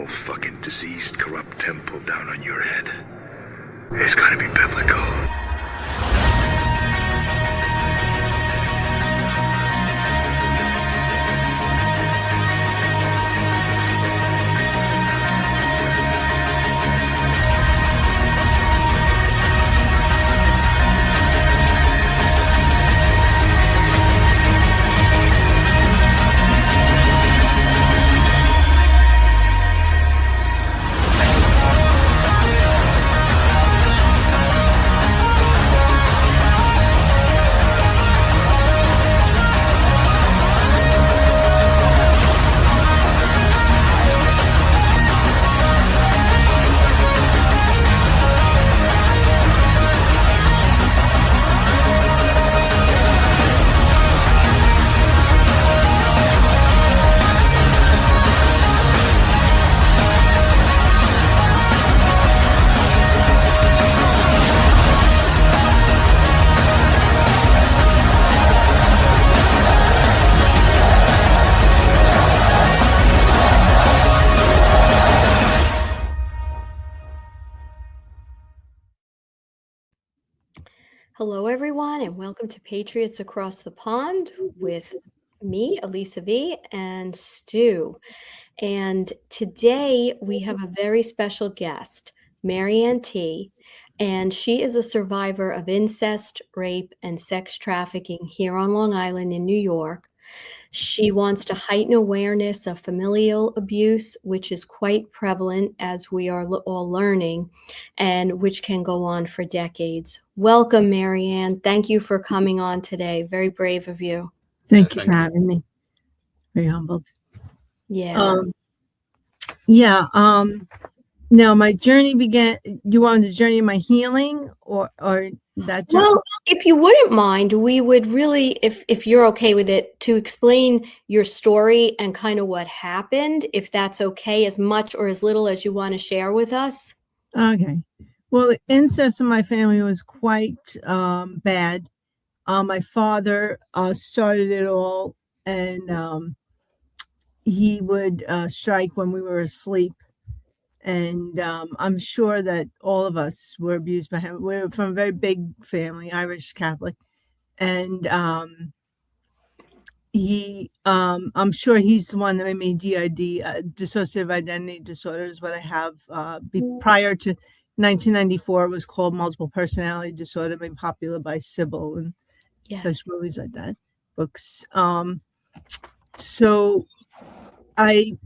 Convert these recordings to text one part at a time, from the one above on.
whole fucking diseased, corrupt temple down on your head. It's gotta be biblical. Hello, everyone, and welcome to Patriots Across the Pond with me, Elisa V, and Stu. And today we have a very special guest, Marianne T, and she is a survivor of incest, rape, and sex trafficking here on Long Island in New York. She wants to heighten awareness of familial abuse, which is quite prevalent, as we are all learning, and which can go on for decades. Welcome, Marianne. Thank you for coming on today. Very brave of you. Thank you for having me. Very humbled. Yeah. Now my journey began. You wanted the journey of my healing, or that? Well, if you wouldn't mind, we would really, if you're okay with it, to explain your story and kind of what happened, if that's okay, as much or as little as you want to share with us. Okay. Well, the incest in my family was quite bad. My father started it all, and he would strike when we were asleep. And I'm sure that all of us were abused by him. We're from a very big family, Irish Catholic. And I'm sure he's the one that made me DID, dissociative identity disorder is what I have. Prior to 1994, it was called multiple personality disorder, made popular by Sybil and such movies like that, books. So I'd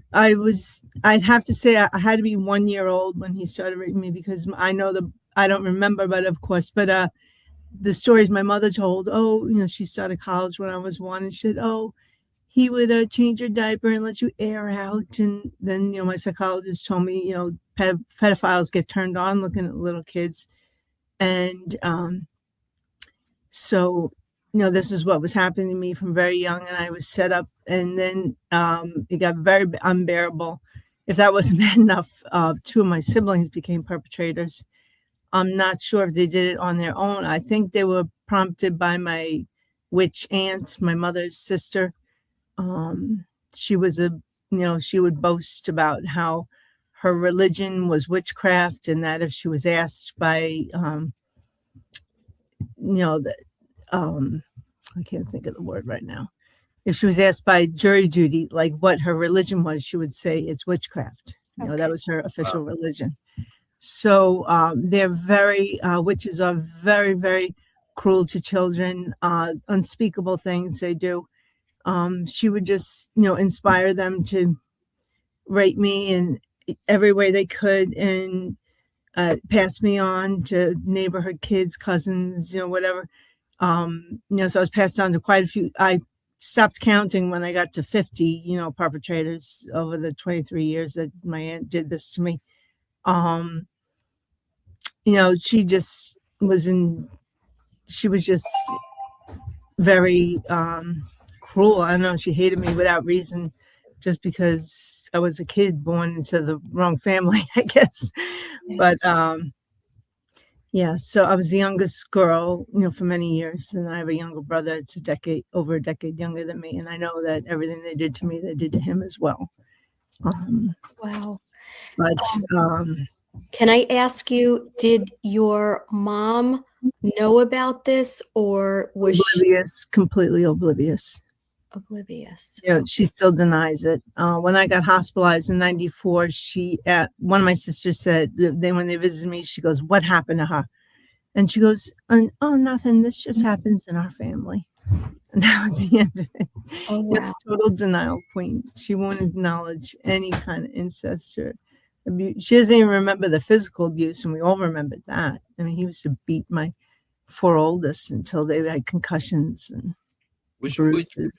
have to say I had to be 1 year old when he started raping me, because I don't remember, but of course, the stories my mother told, she started college when I was 1, and she said, he would change your diaper and let you air out. And then, my psychologist told me, pedophiles get turned on looking at little kids. And so this is what was happening to me from very young, and I was set up, and then it got very unbearable. If that wasn't bad enough, 2 of my siblings became perpetrators. I'm not sure if they did it on their own. I think they were prompted by my witch aunt, my mother's sister. She was she would boast about how her religion was witchcraft, and that if she was asked by, I can't think of the word right now. If she was asked by jury duty, like what her religion was, she would say it's witchcraft. That was her official religion. So they're witches are very, very cruel to children, unspeakable things they do. She would just, inspire them to rape me in every way they could, and pass me on to neighborhood kids, cousins, whatever. So I was passed on to quite a few. I stopped counting when I got to 50, perpetrators over the 23 years that my aunt did this to me. She just she was just very cruel. I don't know, she hated me without reason, just because I was a kid born into the wrong family, I guess. But so I was the youngest girl, for many years, and I have a younger brother. It's over a decade younger than me, and I know that everything they did to me, they did to him as well. Wow. But Can I ask you, did your mom know about this, or was she oblivious, completely oblivious. oblivious? You know, she still denies it. When I got hospitalized in '94, one of my sisters said, when they visited me, she goes, "What happened to her?" And she goes, "Oh, nothing. This just happens in our family." And that was the end of it. Oh, You know, wow. total denial queen. She won't acknowledge any kind of incest or abuse. She doesn't even remember the physical abuse, and we all remembered that. I mean, he used to beat my 4 oldest until they had concussions and bruises.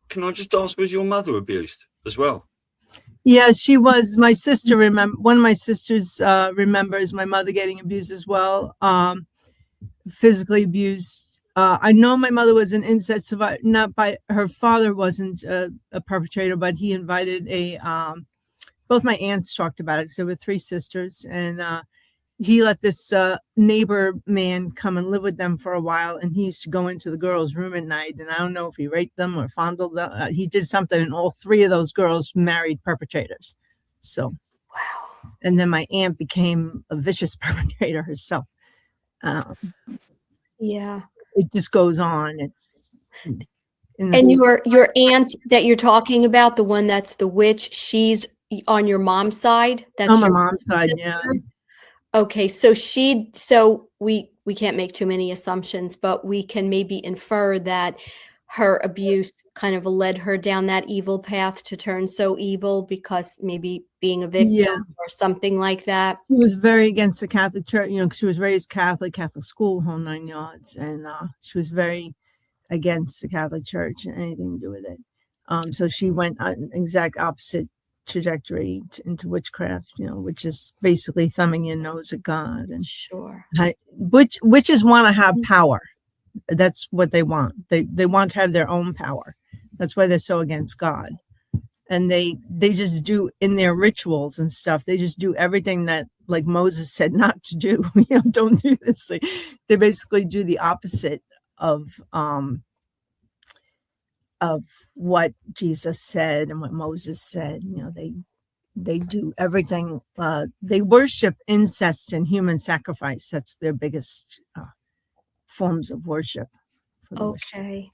Can I just ask, was your mother abused as well? Yeah, she was. My sister one of my sisters remembers my mother getting abused as well, physically abused. I know my mother was an incest survivor, not by her father wasn't a perpetrator, but he invited both my aunts talked about it. So there were 3 sisters, and he let this neighbor man come and live with them for a while, and he used to go into the girls' room at night, and I don't know if he raped them or fondled them. He did something, and all 3 of those girls married perpetrators. So, Wow. and then my aunt became a vicious perpetrator herself. Yeah. It just goes on. And your aunt that you're talking about, the one that's the witch, she's on your mom's side? That's on my your mom's side, yeah. Okay, so we can't make too many assumptions, but we can maybe infer that her abuse kind of led her down that evil path to turn so evil because maybe being a victim Yeah. or something like that. She was very against the Catholic Church. You know, she was raised Catholic school, whole 9 yards, and she was very against the Catholic Church and anything to do with it. So she went an exact opposite trajectory into witchcraft, you know, which is basically thumbing your nose at God. And Sure. witches want to have power. That's what they want. They want to have their own power. That's why they're so against God. And they just do in their rituals and stuff. They just do everything that, like Moses said not to do. You know, don't do this. They basically do the opposite of what Jesus said and what Moses said. You know, they do everything. They worship incest and human sacrifice. That's their biggest forms of worship. Okay.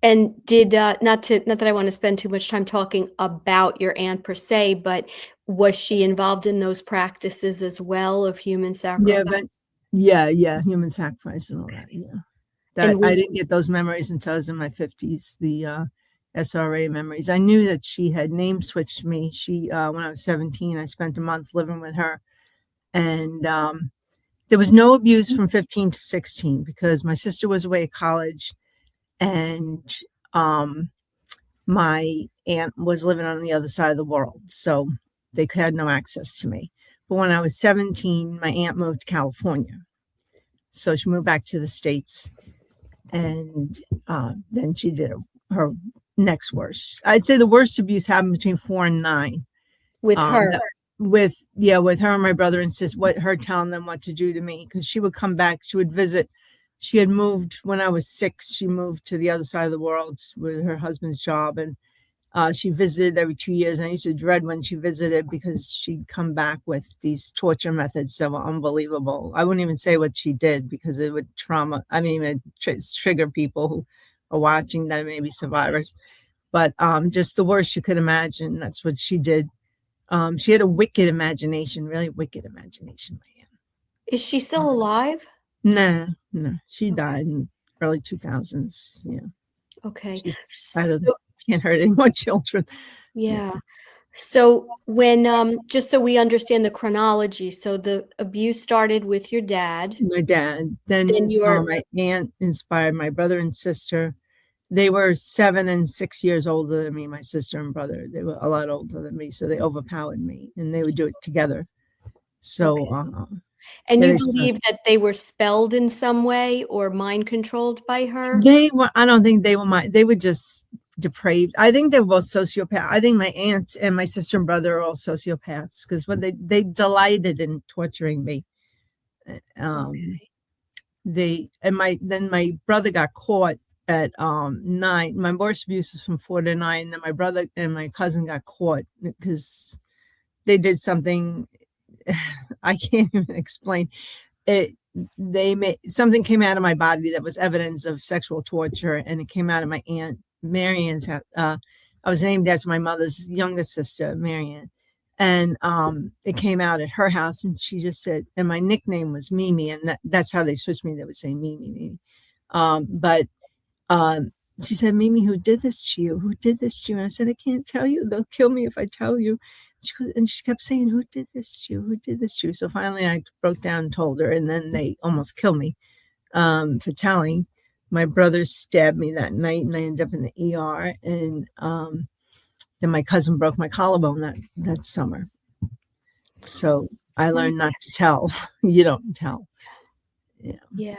And did not that I want to spend too much time talking about your aunt per se, but was she involved in those practices as well of human sacrifice? Yeah, human sacrifice and all that. Yeah, that I didn't get those memories until I was in my 50s. The SRA memories. I knew that she had name switched me. She when I was 17, I spent a month living with her, and there was no abuse from 15 to 16 because my sister was away at college, and my aunt was living on the other side of the world, so they had no access to me. But when I was 17, my aunt moved to California, so she moved back to the States, and then she did her next worst. I'd say the worst abuse happened between 4 and 9. With her? With her and my brother and sis, her telling them what to do to me, because she would come back, she would visit. She had moved when I was 6. She moved to the other side of the world with her husband's job, and she visited every 2 years. And I used to dread when she visited because she'd come back with these torture methods that were unbelievable. I wouldn't even say what she did because it would trigger people who are watching that may be survivors. But just the worst you could imagine. That's what she did. She had a wicked imagination, really wicked imagination, my aunt. Is she still alive? No. She died in early 2000s. Yeah. Okay. Can't hurt any more children. Yeah. So when just so we understand the chronology, so the abuse started with your dad. My dad. Then my aunt inspired my brother and sister. They were 7 and 6 years older than me, my sister and brother. They were a lot older than me, so they overpowered me, and they would do it together. So, and you believe that they were spelled in some way or mind controlled by her? I don't think they were they were just depraved. I think they were both sociopaths. I think my aunt and my sister and brother are all sociopaths because when they delighted in torturing me. My brother got caught at 9. My worst abuse was from 4 to 9. Then my brother and my cousin got caught because they did something I can't even explain. They made something came out of my body that was evidence of sexual torture, and it came out of my aunt Marianne's house. I was named after my mother's youngest sister, Marianne, and it came out at her house, and she just said, and my nickname was Mimi, and that's how they switched me. They would say Mimi, Mimi. But she said, Mimi, who did this to you? Who did this to you? And I said, I can't tell you. They'll kill me if I tell you. And she kept saying, who did this to you? Who did this to you? So finally I broke down and told her, and then they almost killed me for telling. My brother stabbed me that night, and I ended up in the ER. And then my cousin broke my collarbone that summer. So I learned not to tell. You don't tell. Yeah.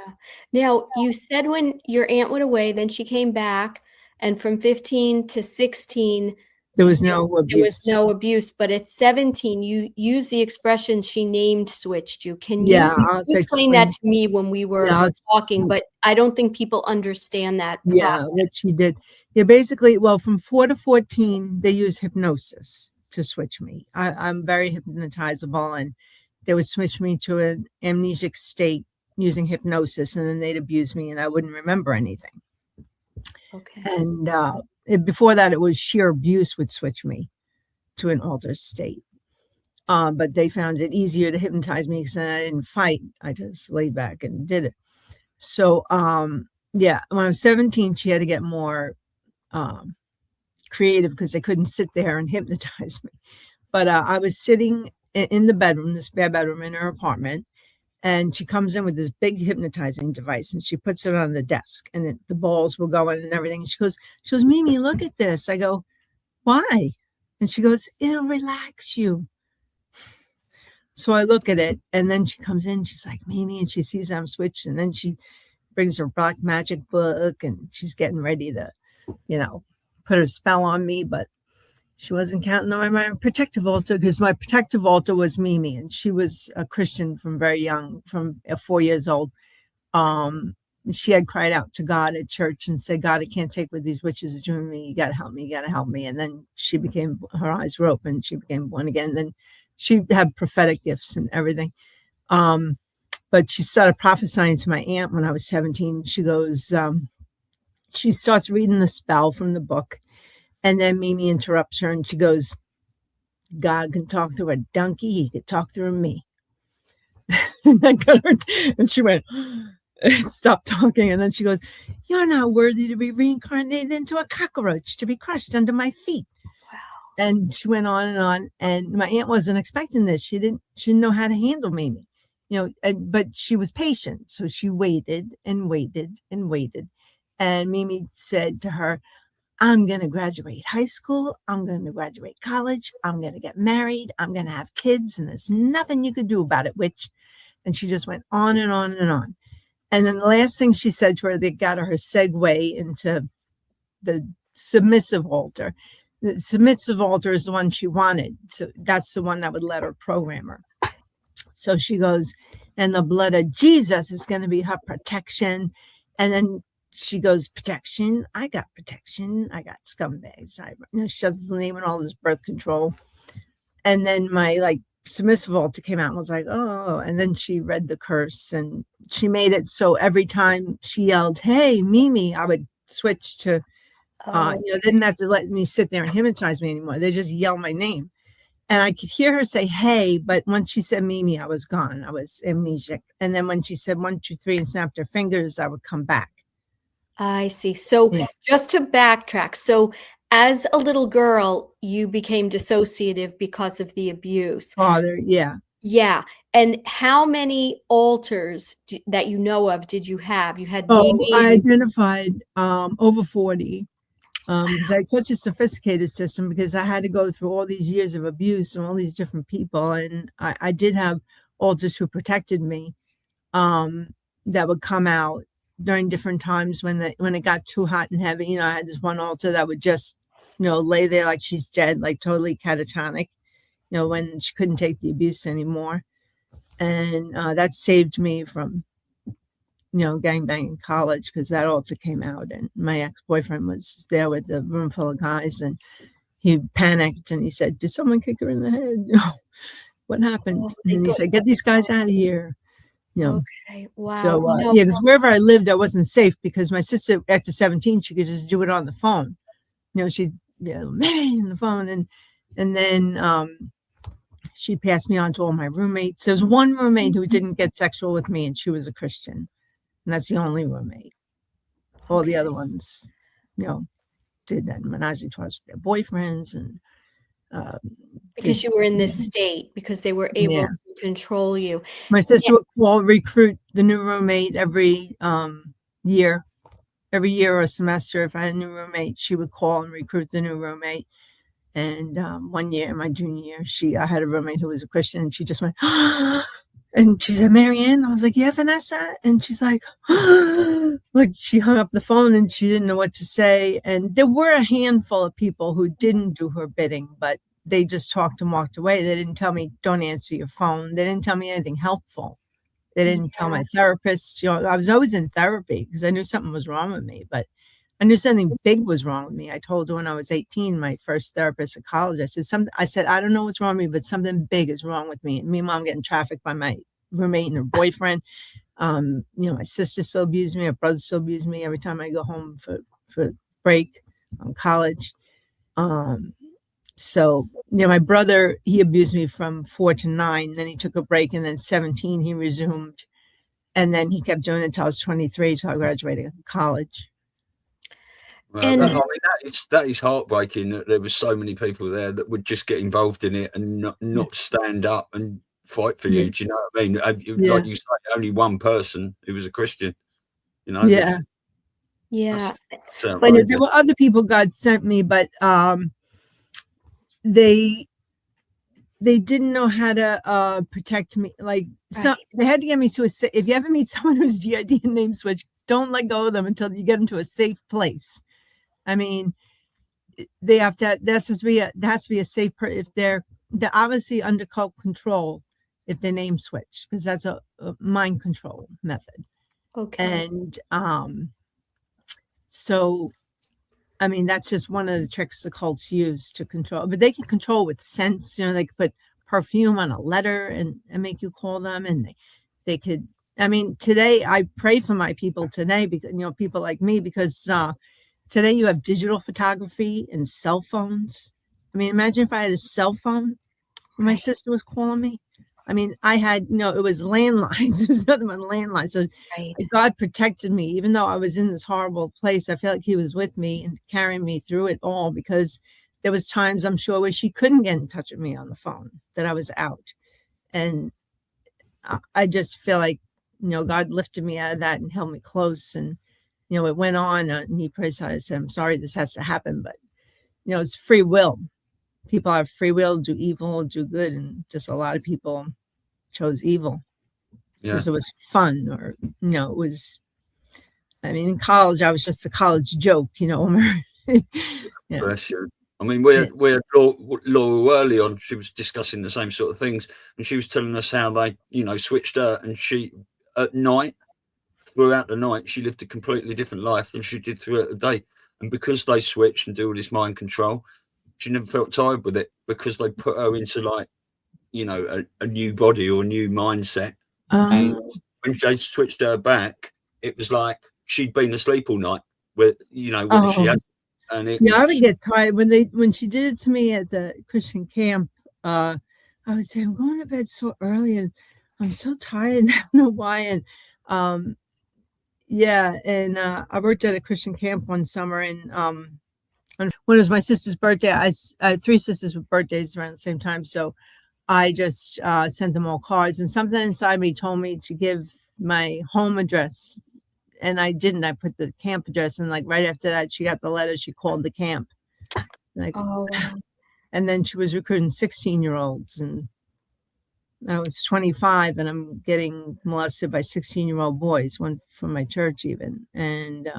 Now, you said when your aunt went away, then she came back, and from 15 to 16, there was no abuse. There was no abuse, but at 17, you used the expression she named switched you. Can you explain that to me when we were talking? But I don't think people understand that. Yeah, what she did. Yeah, basically, well, from 4 to 14, they used hypnosis to switch me. I'm very hypnotizable, and they would switch me to an amnesic state using hypnosis, and then they'd abuse me, and I wouldn't remember anything. Okay. And before that, it was sheer abuse would switch me to an altered state. But they found it easier to hypnotize me because then I didn't fight. I just laid back and did it. So, yeah, when I was 17, she had to get more creative because they couldn't sit there and hypnotize me. But I was sitting in the bedroom, this spare bedroom in her apartment, and she comes in with this big hypnotizing device, and she puts it on the desk, and the balls will go in and everything. And she goes, Mimi, look at this. I go, why? And she goes, it'll relax you. So I look at it, and then she comes in, she's like, Mimi, and she sees I'm switched, and then she brings her black magic book, and she's getting ready to, put her spell on me, but she wasn't counting on my protective altar, because my protective altar was Mimi, and she was a Christian from very young, from 4 years old. She had cried out to God at church and said, God, I can't take what these witches are doing to me. You got to help me. You got to help me. And then her eyes were open. She became born again. And then she had prophetic gifts and everything. But she started prophesying to my aunt when I was 17. She goes, she starts reading the spell from the book. And then Mimi interrupts her, and she goes, God can talk through a donkey. He could talk through me. And then and she went, stop talking. And then she goes, you're not worthy to be reincarnated into a cockroach to be crushed under my feet. Wow. And she went on. And my aunt wasn't expecting this. She didn't know how to handle Mimi, but she was patient. So she waited and waited and waited. And Mimi said to her, I'm going to graduate high school. I'm going to graduate college. I'm going to get married. I'm going to have kids. And there's nothing you could do about it, witch. And she just went on and on and on. And then the last thing she said to her, they got her segue into the submissive altar. The submissive altar is the one she wanted. So that's the one that would let her program her. So she goes, and the blood of Jesus is going to be her protection. And then she goes, protection. I got protection. I got scumbags. She does the name and all this birth control. And then my submissive altar came out and was like, oh, and then she read the curse, and she made it so every time she yelled, hey, Mimi, I would switch to, they didn't have to let me sit there and hypnotize me anymore. They just yell my name. And I could hear her say, hey, but when she said Mimi, I was gone. I was amnesic. And then when she said 1, 2, 3 and snapped her fingers, I would come back. I see. So just to backtrack. So as a little girl, you became dissociative because of the abuse. Father, yeah. Yeah. And how many altars that you know of did you have? You had I identified over 40. Because I had such a sophisticated system, because I had to go through all these years of abuse and all these different people. And I did have altars who protected me that would come out during different times when it got too hot and heavy. I had this one altar that would just, lay there like she's dead, like totally catatonic, when she couldn't take the abuse anymore. And that saved me from, gangbang in college, because that altar came out, and my ex-boyfriend was there with the room full of guys, and he panicked and he said, "Did someone kick her in the head? What happened?" Oh, they And he thought- said, "Get these guys out of here." Okay. Wow. So No, yeah, because wherever I lived, I wasn't safe because my sister, after 17, she could just do it on the phone. She'd on the phone, and then she passed me on to all my roommates. There was one roommate who didn't get sexual with me, and she was a Christian, and that's the only roommate. All the other ones, did that menage a trois with their boyfriends, and because you were in this state, because they were able to control you. my sister would recruit the new roommate every year. Every year or semester, if I had a new roommate, she would call and recruit the new roommate. And one year, my junior year, I had a roommate who was a Christian, and she just went, and she said, "Marianne?" I was like, "Yeah, Vanessa." And she's like, like she hung up the phone and she didn't know what to say. And there were a handful of people who didn't do her bidding, but they just talked and walked away. They didn't tell me, "Don't answer your phone." They didn't tell me anything helpful. They didn't tell my therapist. I was always in therapy because I knew something was wrong with me, but I knew something big was wrong with me. I told her when I was 18, my first therapist at college, I said, "I don't know what's wrong with me, but something big is wrong with me." And meanwhile, I'm getting trafficked by my roommate and her boyfriend. My sister still abused me. My brother still abused me every time I go home for break on college. So, my brother, he abused me from 4 to 9. Then he took a break, and then 17, he resumed. And then he kept doing it until I was 23, till I graduated college. Well, And- that is heartbreaking that there was so many people there that would just get involved in it and not stand up and fight for you. Do you know what I mean? Like you say, only one person who was a Christian. Yeah. But there were other people God sent me, but they didn't know how to protect me. Like they had to get me to if you ever meet someone who's GID and name switch, don't let go of them until you get them to a safe place. I mean, they have to. There has to be a safe. If they're obviously under cult control, if they name switch, because that's a mind control method. Okay. And so, I mean, that's just one of the tricks the cults use to control. But they can control with sense. They could put perfume on a letter and make you call them, and they could. I mean, today I pray for my people today because people like me, because today you have digital photography and cell phones. I mean, imagine if I had a cell phone when my sister was calling me. I mean, I had, it was landlines. It was nothing but landlines. So God protected me, even though I was in this horrible place. I felt like he was with me and carrying me through it all, because there was times, I'm sure, where she couldn't get in touch with me on the phone, that I was out. And I just feel like, God lifted me out of that and held me close. And, it went on, and he praised. I said, "I'm sorry this has to happen," but, it's free will. People have free will, do evil, do good. And just a lot of people chose evil because it was fun, or, it was, I mean, in college, I was just a college joke, Bless you. I mean, we had Laura early on. She was discussing the same sort of things, and she was telling us how they, switched her, and she, at night, throughout the night, she lived a completely different life than she did throughout the day. And because they switched and do all this mind control, she never felt tired with it, because they put her into a new body or a new mindset. And when they switched her back, it was like she'd been asleep all night. Where she had, and I would get tired when she did it to me at the Christian camp. I would say, "I'm going to bed so early, and I'm so tired. I don't know why." And I worked at a Christian camp one summer, and when it was my sister's birthday, I had 3 sisters with birthdays around the same time, so I just sent them all cards, and something inside me told me to give my home address, and I didn't. I put the camp address, and right after that, she got the letter. She called the camp, Wow. And then she was recruiting 16-year-olds, and I was 25, and I'm getting molested by 16-year-old boys, one from my church even. And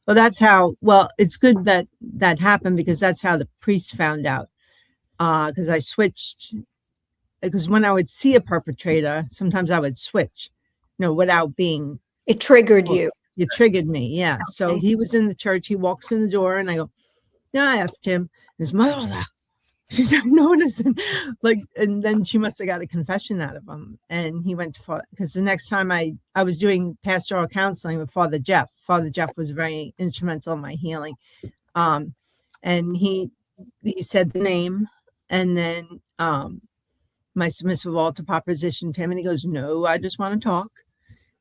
that's how. Well, it's good that happened, because that's how the priest found out. Because I switched. Because when I would see a perpetrator, sometimes I would switch, without being. It triggered you. It triggered me, yeah. Okay. So he was in the church. He walks in the door, and I go, "Yeah," I asked him. His mother was like, she didn't notice. And then she must have got a confession out of him. And he went to, because the next time I was doing pastoral counseling with Father Jeff. Father Jeff was very instrumental in my healing. And he said the name, and then my submissive altar propositioned him, and he goes, "No, I just want to talk."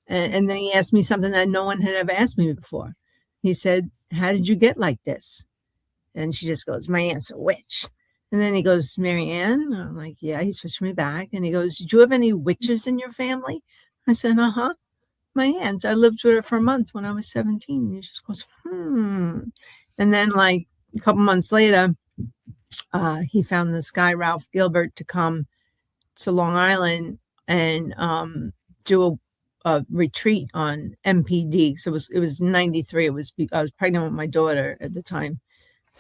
And then he asked me something that no one had ever asked me before. He said, "How did you get like this?" And she just goes, "My aunt's a witch." And then he goes, "Marianne?" And I'm like, "Yeah." He switched me back, and he goes, "Did you have any witches in your family?" I said, "Uh-huh. My aunt. I lived with her for a month when I was 17. And he just goes, And then like a couple months later, he found this guy, Ralph Gilbert, to come to Long Island and do a retreat on MPD. So it was 93. I was pregnant with my daughter at the time.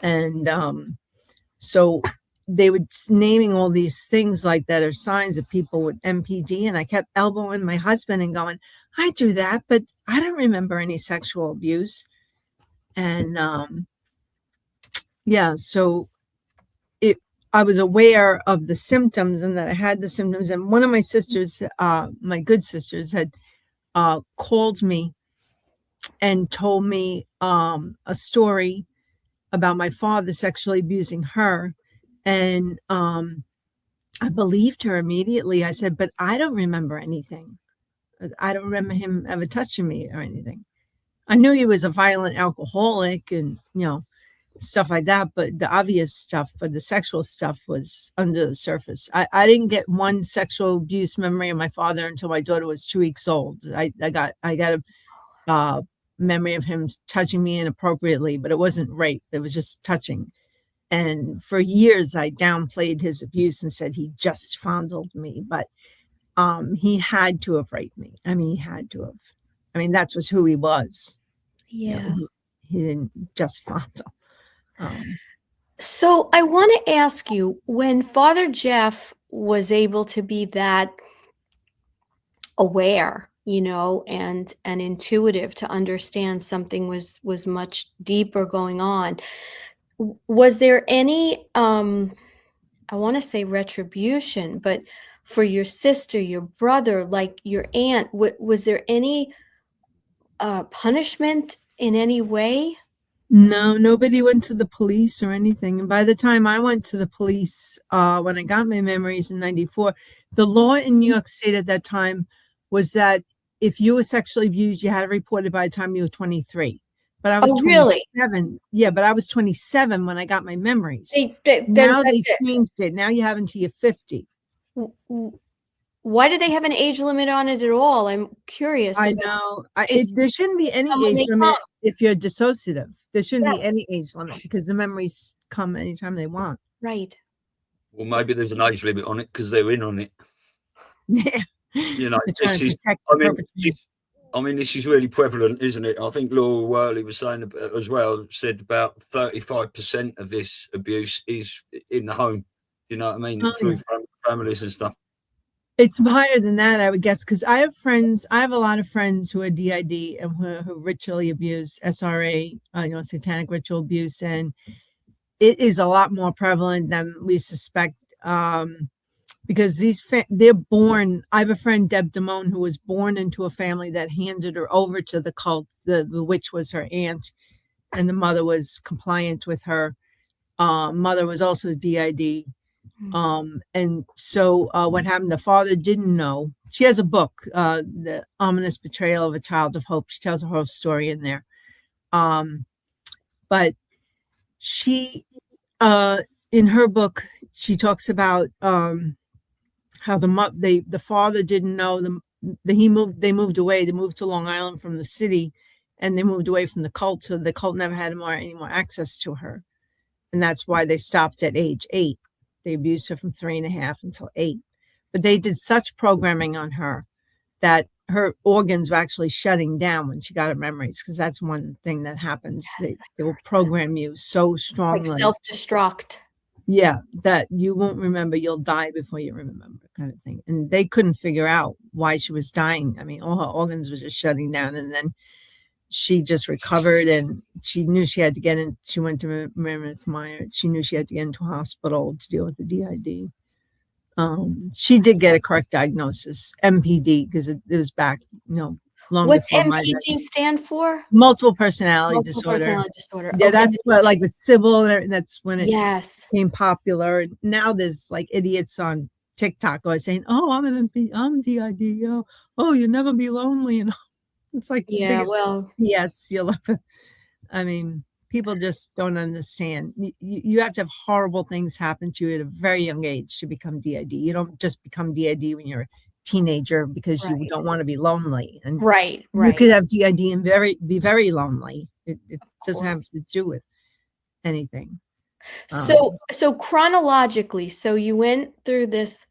And so they were naming all these things like that are signs of people with MPD. And I kept elbowing my husband and going, "I do that, but I don't remember any sexual abuse." And so I was aware of the symptoms and that I had the symptoms. And one of my sisters, my good sisters, had called me and told me a story about my father sexually abusing her. And I believed her immediately. I said, "But I don't remember anything. I don't remember him ever touching me or anything." I knew he was a violent alcoholic and, stuff like that, but the obvious stuff, but the sexual stuff was under the surface. I didn't get one sexual abuse memory of my father until my daughter was 2 weeks old. I got a memory of him touching me inappropriately, but it wasn't rape. It was just touching. And for years, I downplayed his abuse and said he just fondled me, but he had to have raped me. I mean, he had to have. I mean, that's was who he was. Yeah. He didn't just fondle. So I want to ask you, when Father Jeff was able to be that aware, and intuitive to understand something was much deeper going on, was there any, I want to say retribution, but for your sister, your brother, like your aunt, was there any punishment in any way? No, nobody went to the police or anything. And by the time I went to the police, when I got my memories in 94, the law in New York State at that time was that if you were sexually abused, you had to report it by the time you were 23. But I was 27. Really? Yeah, but I was 27 when I got my memories. Now they changed it. Now you have until you're 50. Why do they have an age limit on it at all? I'm curious. I know. There shouldn't be any age limit if you're dissociative. There shouldn't be any age limit because the memories come anytime they want. Right. Well, maybe there's an age limit on it because they're in on it. Yeah. This is really prevalent, isn't it? I think Laura Worley was saying as well, said about 35% of this abuse is in the home. You know what I mean? Through families and stuff. It's higher than that, I would guess, because I have a lot of friends who are DID and who ritually abuse SRA, satanic ritual abuse, and it is a lot more prevalent than we suspect, because they're born. I have a friend, Deb Damone, who was born into a family that handed her over to the cult. The witch was her aunt, and the mother was compliant with her. Mother was also DID. And so what happened, the father didn't know. She has a book, The Ominous Betrayal of a Child of Hope. She tells her whole story in there. But she, in her book, she talks about how the father didn't know they moved away. They moved to Long Island from the city, and they moved away from the cult. So the cult never had any more access to her. And that's why they stopped at age 8. They abused her from 3.5 until 8. But they did such programming on her that her organs were actually shutting down when she got her memories, because that's one thing that happens. They will program you so strongly. Like self-destruct. Yeah, that you won't remember. You'll die before you remember, kind of thing. And they couldn't figure out why she was dying. I mean, all her organs were just shutting down. And then she just recovered, and she knew she had to get in. She went to Meyer. She knew she had to get into a hospital to deal with the DID. She did get a correct diagnosis, MPD, because it was back, long What's before my MPD stand for? multiple personality Multiple disorder. personality disorder. Yeah, Okay. that's what, like with Sybil, that's when it Yes. became popular. Now there's like idiots on TikTok always saying, "Oh, I'm DID. Oh, you'll never be lonely." And it's like the Yeah, biggest well, yes, you'll love it. I mean, people just don't understand. You have to have horrible things happen to you at a very young age to become DID. You don't just become DID when you're a teenager because you Right. don't want to be lonely. And right, you right. could have DID and be very lonely. It doesn't have course. to do with anything. So chronologically, so you went through this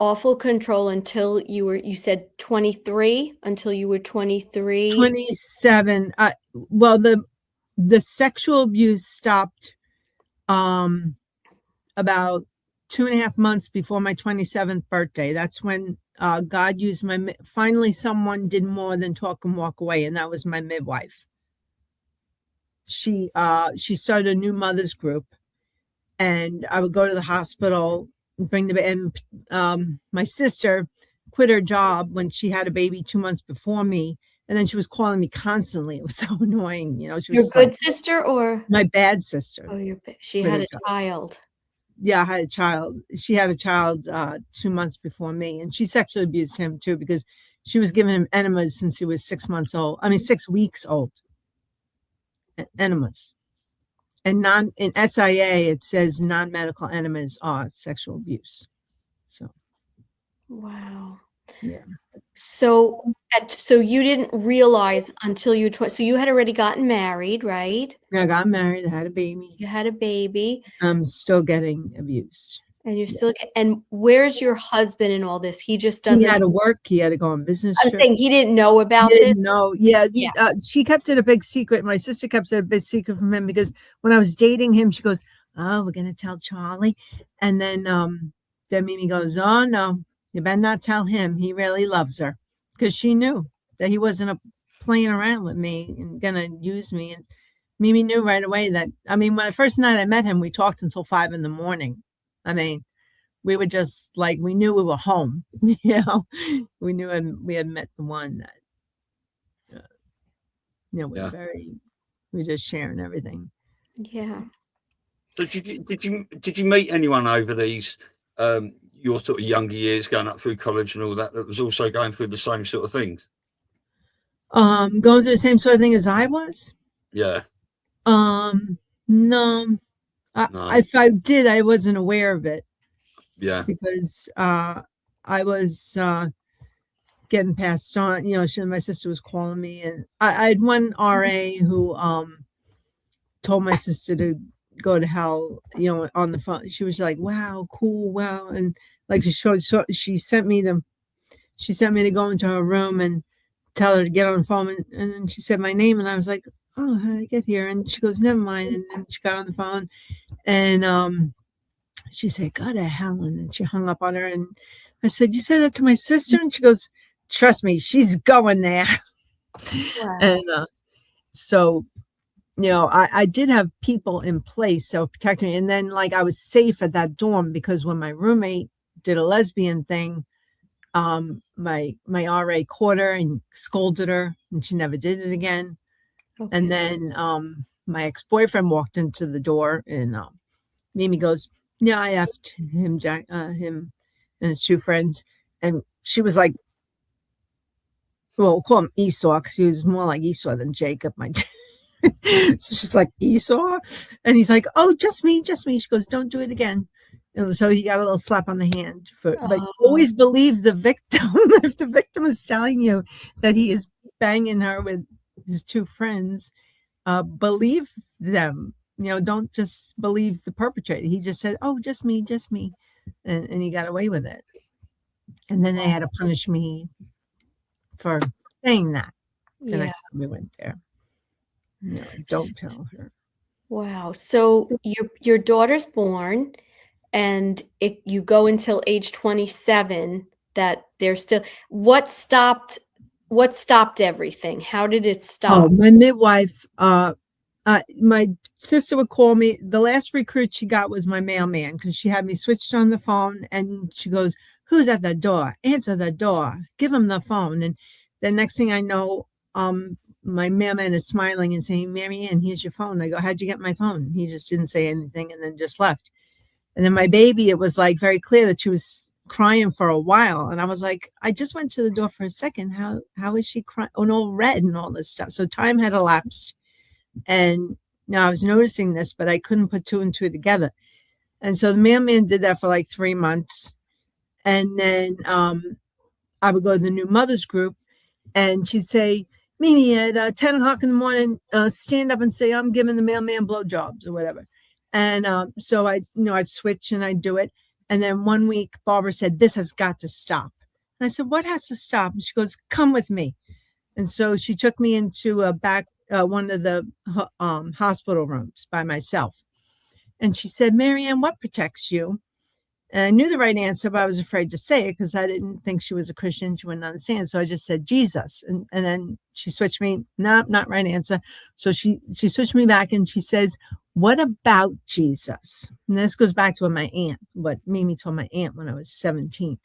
awful control until you said 23, until you were 23. 27. Well, the sexual abuse stopped about 2.5 months before my 27th birthday. That's when God used finally someone did more than talk and walk away, and that was my midwife. She started a new mothers group, and I would go to the hospital, bring the baby. And my sister quit her job when she had a baby 2 months before me, and then she was calling me constantly. It was so annoying, She Your was good like, sister or? my bad sister. Oh, she quit had her a job. child. Yeah, I had a child. She had a child 2 months before me, and she sexually abused him too because she was giving him enemas since he was 6 months old. 6 weeks old. Enemas. And in SIA, it says non-medical enemas are sexual abuse. So, Wow. yeah. So you didn't realize until you were so you had already gotten married, right? I got married. I had a baby. You had a baby. I'm still getting abused. And you're still, and where's your husband in all this? He just He doesn't. had to work. He had to go on business I'm trip. saying he didn't know about He this. didn't know. Yeah, Yeah. she kept it a big secret. My sister kept it a big secret from him because when I was dating him, she goes, "Oh, we're gonna tell Charlie," and then Mimi goes, "Oh no, you better not tell him. He really loves her," because she knew that he wasn't playing around with me and gonna use me. And Mimi knew right away that. When the first night I met him, we talked until 5 a.m. We were just like, we knew we were home, we knew, and we had met the one that, we were we were just sharing everything. Yeah. So did you meet anyone over these, your sort of younger years going up through college and all that was also going through the same sort of things? Going through the same sort of thing as I was? Yeah. No. If I did, I wasn't aware of it. Yeah. Because I was getting passed on. My sister was calling me, and I had one RA who told my sister to go to hell. On the phone, she was like, "Wow, cool, wow," and like she sent me to go into her room and tell her to get on the phone, and then she said my name, and I was like, "Oh, how did I get here?" And she goes, "Never mind," and then she got on the phone, and she said, "Go to hell," and then she hung up on her, and I said, "You said that to my sister?" And she goes, "Trust me, she's going there." Wow. And so, I did have people in place that were protecting me, and then I was safe at that dorm because when my roommate did a lesbian thing, my RA caught her and scolded her, and she never did it again. Okay. And then my ex-boyfriend walked into the door, and Mimi goes, "Yeah, I effed him, him and his 2 friends." And she was like, well, we'll call him Esau because he was more like Esau than Jacob. So she's like, "Esau?" And he's like, "Oh, just me, just me." She goes, "Don't do it again." And so he got a little slap on the hand. But always believe the victim. If the victim is telling you that he is banging her with his 2 friends, believe them. Don't just believe the perpetrator. He just said, "Oh, just me," and he got away with it. And then they had to punish me for saying that the next time we went there. Don't tell her. Wow. So your daughter's born, and you go until age 27. That they're still. What stopped what stopped everything? How did it Oh, stop? my midwife, my sister would call me. The last recruit she got was my mailman because she had me switched on the phone, and she goes, "Who's at the door? Answer the door. Give him the phone." And the next thing I know, my mailman is smiling and saying, "Marianne, here's your phone." I go, "How'd you get my phone?" He just didn't say anything and then just left. And then my baby, it was like very clear that she was crying for a while. And I was like, I just went to the door for a second. How is she crying? Oh, no, red and all this stuff. So time had elapsed. And now I was noticing this, but I couldn't put two and two together. And so the mailman did that for like 3 months. And then I would go to the new mothers group, and she'd say, "Mimi, at 10 o'clock in the morning, stand up and say, I'm giving the mailman blowjobs," or whatever. And so I'd switch and I'd do it. And then one week, Barbara said, "This has got to stop." And I said, "What has to stop?" And she goes, "Come with me." And so she took me into a back, one of the hospital rooms by myself. And she said, "Marianne, what protects you?" And I knew the right answer, but I was afraid to say it because I didn't think she was a Christian. She wouldn't understand. So I just said, "Jesus." And then she switched me. No, not right answer. So she switched me back, and she says, "What about Jesus?" And this goes back to what Mimi told my aunt when I was 17.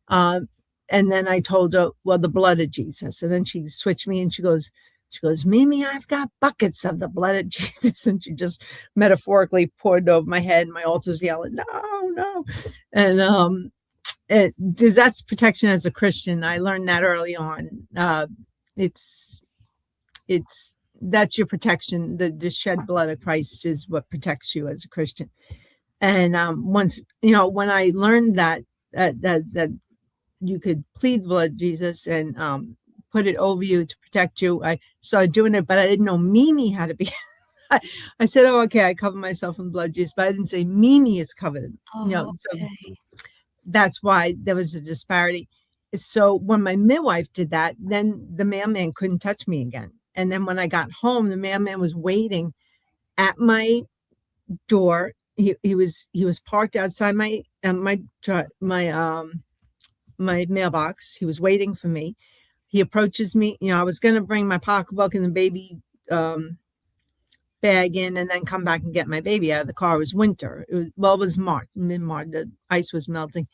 And then I told her, "Well, the blood of Jesus." And then she switched me, and she goes, "Mimi, I've got buckets of the blood of Jesus." And she just metaphorically poured over my head. And my altar's yelling, "No, no." And that's protection as a Christian. I learned that early on. That's your protection. The shed blood of Christ is what protects you as a Christian. And once, when I learned that you could plead the blood of Jesus and put it over you to protect you, I started doing it, but I didn't know Mimi had to be. I said, "Oh, okay, I cover myself in blood juice," but I didn't say Mimi is covered in. So that's why there was a disparity. So when my midwife did that, then the mailman couldn't touch me again. And then when I got home, the mailman was waiting at my door. He was parked outside my mailbox. He was waiting for me. He approaches me. I was going to bring my pocketbook and the baby bag in and then come back and get my baby out of the car. It was winter. It was March, mid-March. The ice was melting.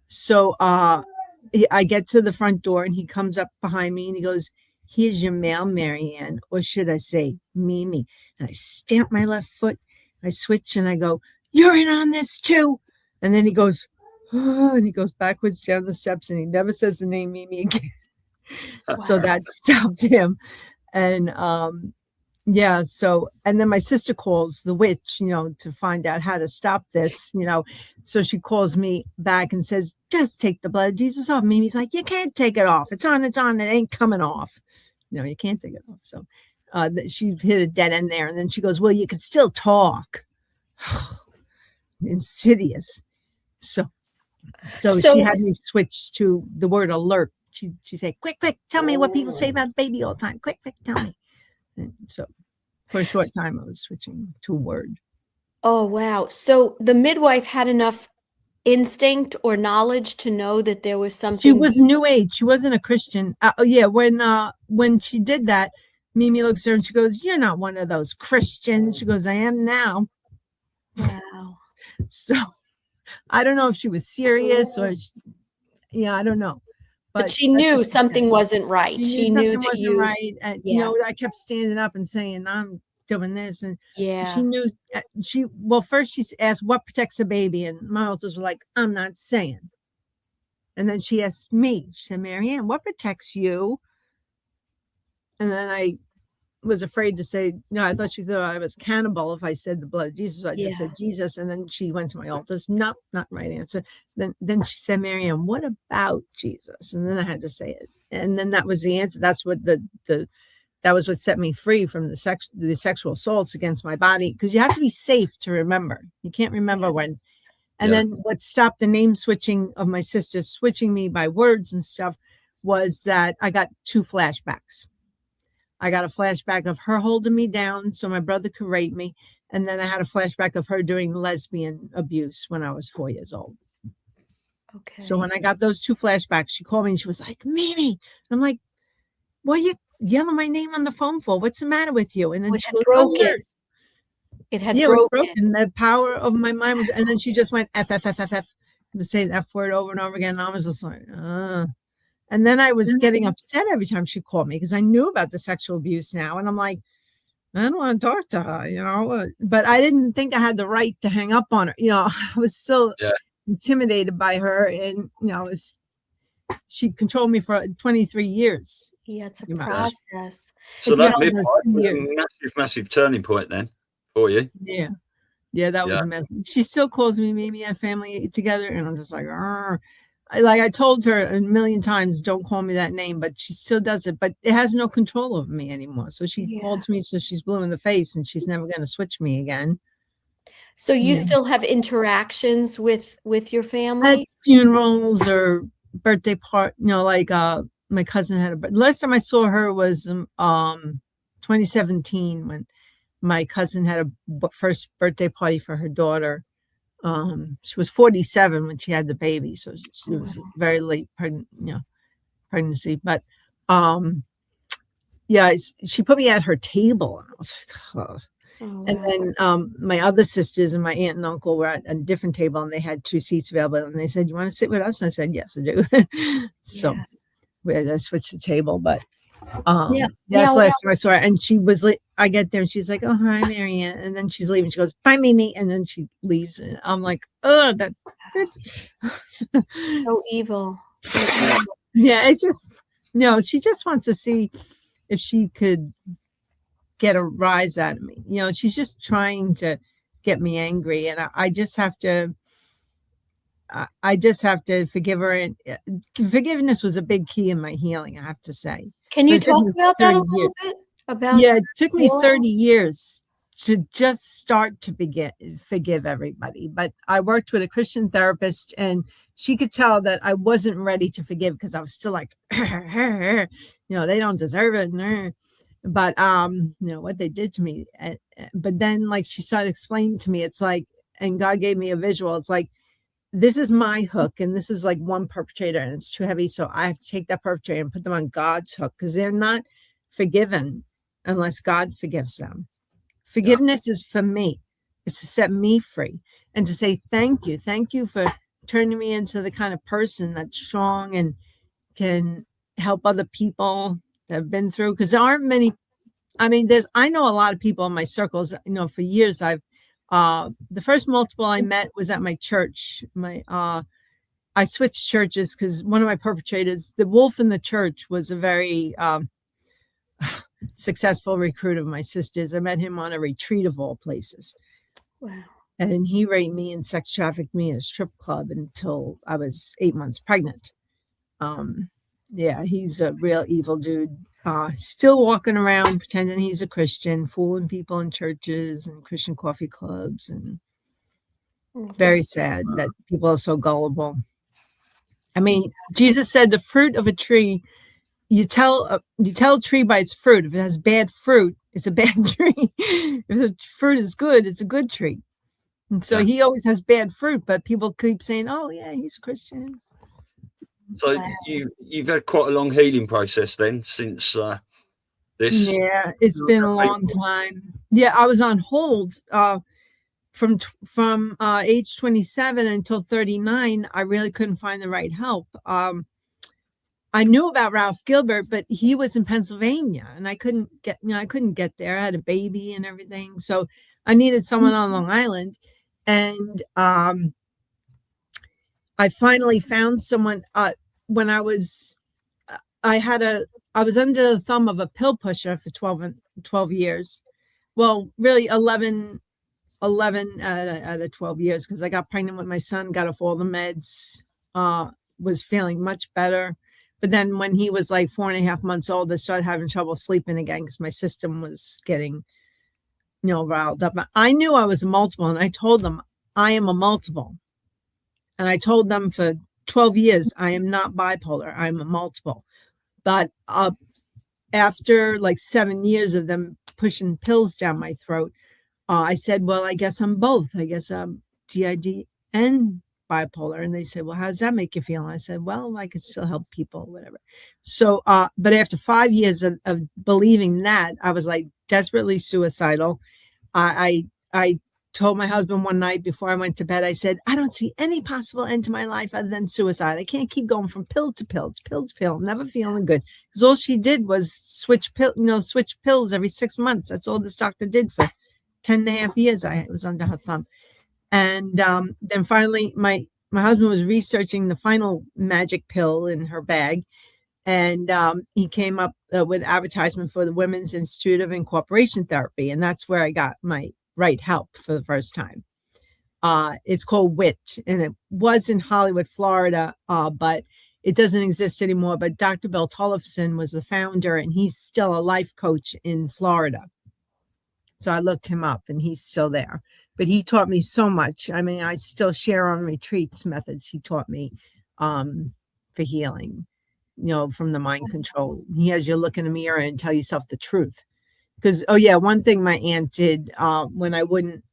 So I get to the front door, and he comes up behind me and he goes, "Here's your mail, Marianne," or should I say Mimi. And I stamp my left foot. I switch and I go, "You're in on this too." And then he goes, "Oh," and he goes backwards down the steps, and he never says the name Mimi again. So that stopped him. And so, and then my sister calls the witch, to find out how to stop this, so she calls me back and says, "Just take the blood of Jesus off." Mimi's like, "You can't take it off. It's on. It ain't coming off." You can't take it off. So she hit a dead end there. And then she goes, "Well, you could still talk." Insidious. So she had me switch to the word alert. She said, quick, tell me what people say about the baby all the time. Quick, tell me. And so for a short time, I was switching to a word. Oh, wow. So the midwife had enough instinct or knowledge to know that there was something. She was New Age. She wasn't a Christian. When she did that, Mimi looks at her and she goes, "You're not one of those Christians." She goes, "I am now." Wow. So I don't know if she was serious or, I don't know. But she knew something wasn't right. She knew something wasn't right. And, I kept standing up and saying, "I'm doing this." And she knew first she asked, "What protects a baby?" And my altars were like, "I'm not saying." And then she asked me, she said, "Marianne, what protects you?" And then I was afraid to say, I thought she thought I was cannibal if I said the blood of Jesus. So I just said Jesus. And then she went to my altars. Nope, not right answer. Then she said, "Marianne, what about Jesus?" And then I had to say it. And then that was the answer. That's what that was what set me free from the sexual assaults against my body. Because you have to be safe to remember. You can't remember when. And then what stopped the name switching of my sister switching me by words and stuff was that I got 2 flashbacks. I got a flashback of her holding me down so my brother could rape me. And then I had a flashback of her doing lesbian abuse when I was 4 years old. Okay. So when I got those 2 flashbacks, she called me and she was like, "Mimi." I'm like, what are you yelling my name on the phone for? What's the matter with you? And then It she had goes, broken. It had yeah, it was broken. broken. The power of my mind was, and then she just went F, F, F, F, F. She was saying the F word over and over again. And I was just like, And then I was getting upset every time she called me because I knew about the sexual abuse now. And I'm like, I don't want to talk to her, but I didn't think I had the right to hang up on her. I was so intimidated by her. And, she controlled me for 23 years. Yeah, it's a process. So that was a massive turning point then for you. Yeah. Yeah, that was a mess. She still calls me, maybe a family together. And I'm just like, I told her a million times, don't call me that name, but she still does it. But it has no control over me anymore. So she calls me, so she's blue in the face, and she's never going to switch me again. So you still have interactions with your family? At funerals or birthday party, my cousin had the last time I saw her was 2017 when my cousin had a first birthday party for her daughter. She was 47 when she had the baby, so she was very late pregnancy. But she put me at her table, and I was like, oh. And then my other sisters and my aunt and uncle were at a different table, and they had 2 seats available. And they said, "You want to sit with us?" And I said, "Yes, I do." So we had to switch the table, but. Last time I saw her, and she was like, I get there and she's like, "Oh, hi, Marianne," and then she's leaving. She goes, "Bye, Mimi," and then she leaves, and I'm like, "Oh, that so evil." Yeah, it's just she just wants to see if she could get a rise out of me. She's just trying to get me angry, and I just have to. I just have to forgive her, and forgiveness was a big key in my healing, I have to say. Can you talk about that a little bit? It took me 30 years to just start to forgive everybody. But I worked with a Christian therapist, and she could tell that I wasn't ready to forgive because I was still like, they don't deserve it. But what they did to me. But then, like, she started explaining to me, it's like, and God gave me a visual. It's like, this is my hook, and this is like one perpetrator, and it's too heavy. So I have to take that perpetrator and put them on God's hook, because they're not forgiven unless God forgives them. Forgiveness is for me. It's to set me free and to say, thank you for turning me into the kind of person that's strong and can help other people that have been through. Because there aren't many. I know a lot of people in my circles, for years the first multiple I met was at my church. I switched churches because one of my perpetrators, the wolf in the church, was a very successful recruit of my sister's. I met him on a retreat of all places. Wow. And he raped me and sex trafficked me in a strip club until I was 8 months pregnant. He's a real evil dude. Still walking around pretending he's a Christian, fooling people in churches and Christian coffee clubs, and very sad that people are so gullible. Jesus said the fruit of a tree, you tell a tree by its fruit. If it has bad fruit, it's a bad tree. If the fruit is good, it's a good tree. And so he always has bad fruit, but people keep saying, "Oh yeah, he's a Christian." So you've had quite a long healing process then since this. Yeah, it's been a long time. Yeah, I was on hold from age 27 until 39. I really couldn't find the right help. I knew about Ralph Gilbert, but he was in Pennsylvania, and I couldn't get there. I had a baby and everything, so I needed someone on Long Island, and I finally found someone. When I was under the thumb of a pill pusher for 12 years. Well, really 11 out of 12 years, because I got pregnant with my son, got off all the meds, was feeling much better. But then when he was like 4.5 months old, I started having trouble sleeping again because my system was getting, riled up. I knew I was a multiple, and I told them I am a multiple. And I told them for 12 years, I am not bipolar. I'm a multiple. But after like 7 years of them pushing pills down my throat, I said, well, I guess I'm both. I guess I'm DID and bipolar. And they said, well, how does that make you feel? And I said, well, I could still help people, whatever. So, but after 5 years of believing that, I was like desperately suicidal. I told my husband one night before I went to bed, I said, I don't see any possible end to my life other than suicide. I can't keep going from pill to pill to pill to pill, never feeling good. Because all she did was switch pills every 6 months. That's all this doctor did for 10 and a half years. I was under her thumb. And then finally, my husband was researching the final magic pill in her bag. And he came up with advertisement for the Women's Institute of Incorporation Therapy. And that's where I got my right help for the first time. It's called WIT, and it was in Hollywood, Florida, but it doesn't exist anymore. But Dr. Bill Tollefson was the founder, and he's still a life coach in Florida. So I looked him up, and he's still there. But he taught me so much. I mean, I still share on retreats methods he taught me for healing, from the mind control. He has you look in the mirror and tell yourself the truth. Because, one thing my aunt did when I wouldn't,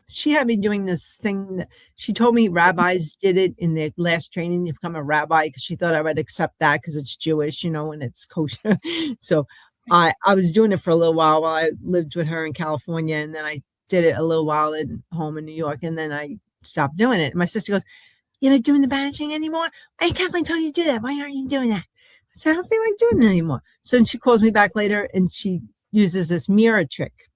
she had me doing this thing. That she told me rabbis did it in their last training to become a rabbi, because she thought I would accept that because it's Jewish, and it's kosher. So I was doing it for a little while I lived with her in California. And then I did it a little while at home in New York. And then I stopped doing it. And my sister goes, you're not doing the banishing anymore? Hey, Kathleen told you to do that. Why aren't you doing that? I said, I don't feel like doing it anymore. So then she calls me back later, and she uses this mirror trick,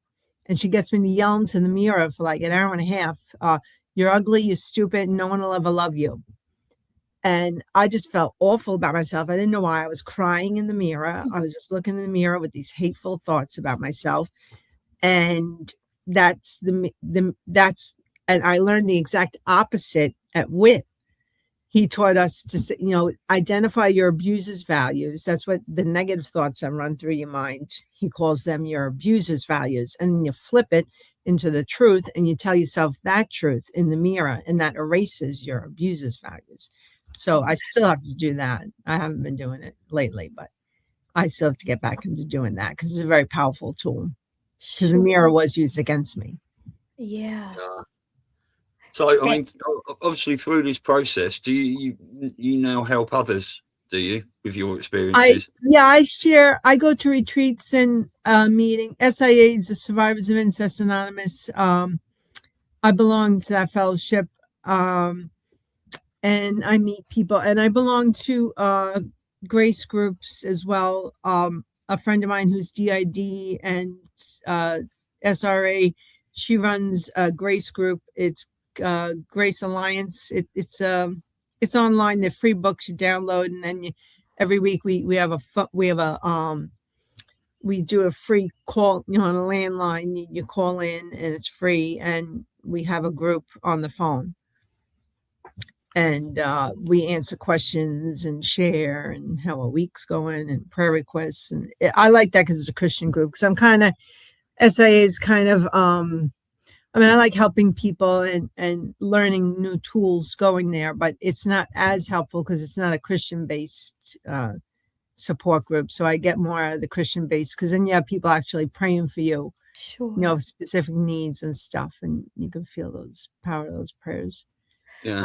and she gets me to yell into the mirror for like an hour and a half. You're ugly, you're stupid, and no one will ever love you. And I just felt awful about myself. I didn't know why. I was crying in the mirror. I was just looking in the mirror with these hateful thoughts about myself. And and I learned the exact opposite at WIT. He taught us to, identify your abuser's values. That's what the negative thoughts that run through your mind. He calls them your abuser's values. And you flip it into the truth, and you tell yourself that truth in the mirror, and that erases your abuser's values. So I still have to do that. I haven't been doing it lately, but I still have to get back into doing that, because it's a very powerful tool. Because the mirror was used against me. Yeah. So, I mean, obviously through this process, do you now help others, do you, with your experiences? I go to retreats and meeting SIAs, the Survivors of Incest Anonymous. I belong to that fellowship, and I meet people, and I belong to grace groups as well. A friend of mine who's DID and SRA, she runs a grace group. It's Grace Alliance. It's online. They're free books you download, and then every week we do a free call, on a landline. You call in, and it's free, and we have a group on the phone, and we answer questions and share and how a week's going and prayer requests. And I like that because it's a Christian group, because I'm kind of, SIA is kind of I like helping people and learning new tools going there, but it's not as helpful because it's not a Christian-based support group. So I get more out of the Christian-based, because then you have people actually praying for you, Sure. Specific needs and stuff, and you can feel those power of those prayers. Yeah.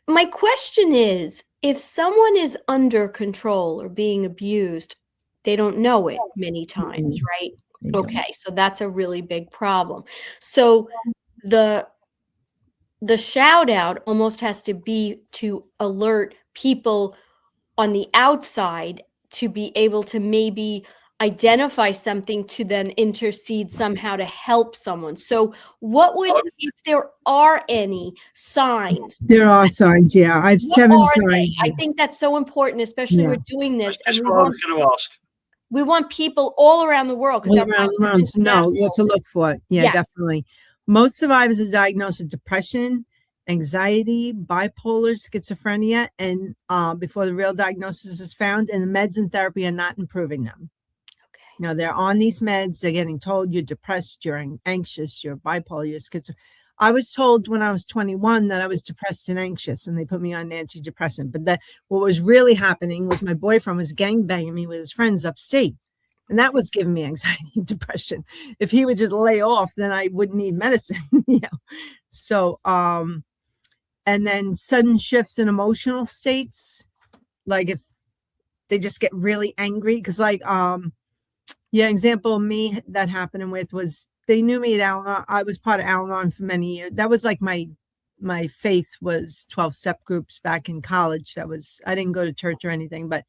My question is, if someone is under control or being abused, they don't know it many times, right? Okay, so that's a really big problem. So the shout out almost has to be to alert people on the outside to be able to maybe identify something to then intercede somehow to help someone. So what would, if there are any signs? There are signs, yeah. I have 7 signs. I think that's so important, especially we're doing this. That's what I was going to ask. We want people all around the world to know what to look for. Yeah, definitely. Most survivors are diagnosed with depression, anxiety, bipolar, schizophrenia, and before the real diagnosis is found, and the meds and therapy are not improving them. Okay. They're on these meds. They're getting told you're depressed, you're anxious, you're bipolar, you're schizophrenic. I was told when I was 21 that I was depressed and anxious, and they put me on antidepressant. But what was really happening was my boyfriend was gangbanging me with his friends upstate. And that was giving me anxiety and depression. If he would just lay off, then I wouldn't need medicine. So, and then sudden shifts in emotional states, like if they just get really angry. Because example of me that happening with was, they knew me at Al-Anon. I was part of Al-Anon for many years. That was like my faith was 12-step groups back in college. I didn't go to church or anything, but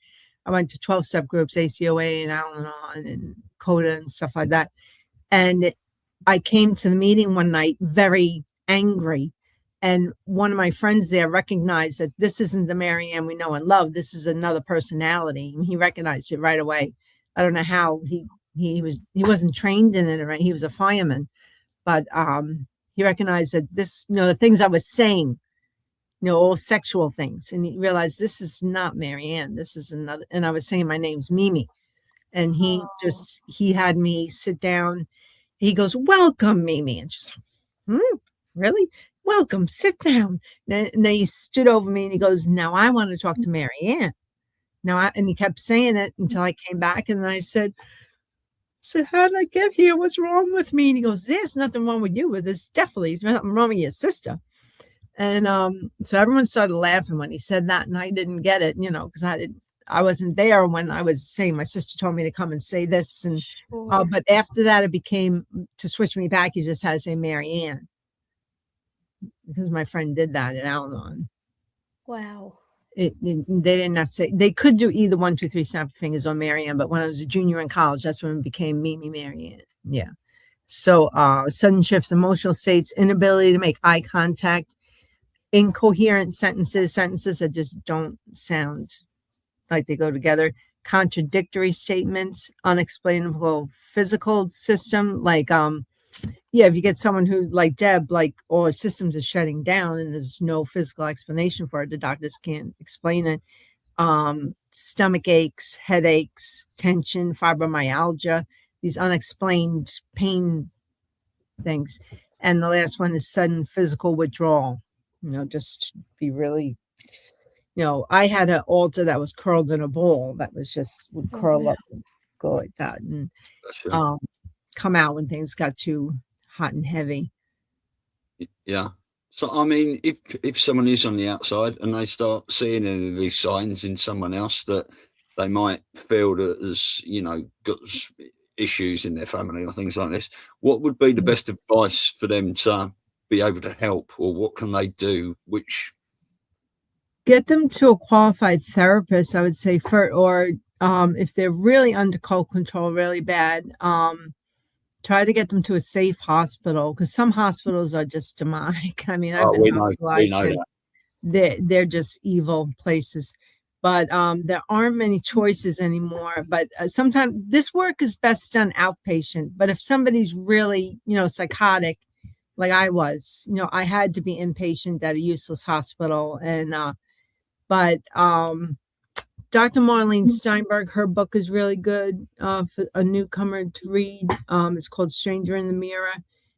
I went to 12-step groups, ACOA and Al-Anon and CODA and stuff like that. And I came to the meeting one night very angry. And one of my friends there recognized that this isn't the Marianne we know and love. This is another personality. And he recognized it right away. I don't know how he wasn't trained in it, right? He was a fireman, but he recognized that this, the things I was saying, all sexual things. And he realized this is not Marianne. This is another. And I was saying my name's Mimi. And he had me sit down. He goes, "Welcome, Mimi." And she's like, "Really? Welcome, sit down." And then he stood over me and he goes, "Now I want to talk to Marianne." And he kept saying it until I came back. And then I said, "How did I get here? What's wrong with me?" And he goes, "There's nothing wrong with you, but there's definitely something wrong with your sister." And so everyone started laughing when he said that. And I didn't get it, because I wasn't there when I was saying my sister told me to come and say this. And but after that, it became, to switch me back, you just had to say Marianne, because my friend did that at Al-Anon. Wow. They didn't have to say, they could do either 1, 2, 3 snap your fingers or Marianne, but when I was a junior in college, that's when it became Mimi Marianne. Yeah. So sudden shifts, emotional states, inability to make eye contact, incoherent sentences that just don't sound like they go together, contradictory statements, unexplainable physical system, like if you get someone who, like Deb, or systems are shutting down and there's no physical explanation for it, the doctors can't explain it. Stomach aches, headaches, tension, fibromyalgia, these unexplained pain things. And the last one is sudden physical withdrawal. Just be really, I had an altar that was curled in a ball that was just would curl up and go like that, and come out when things got too hot and heavy. Yeah. So, I mean, if someone is on the outside and they start seeing any of these signs in someone else that they might feel that has, got issues in their family or things like this, what would be the best advice for them to be able to help, or what can they do? Get them to a qualified therapist, I would say, or if they're really under cold control, really bad, try to get them to a safe hospital, because some hospitals are just demonic. I mean, I've been hospitalized. They're just evil places. But there aren't many choices anymore. But sometimes this work is best done outpatient. But if somebody's really, psychotic, like I was, I had to be inpatient at a useless hospital. And but Dr. Marlene Steinberg, her book is really good for a newcomer to read. It's called Stranger in the Mirror.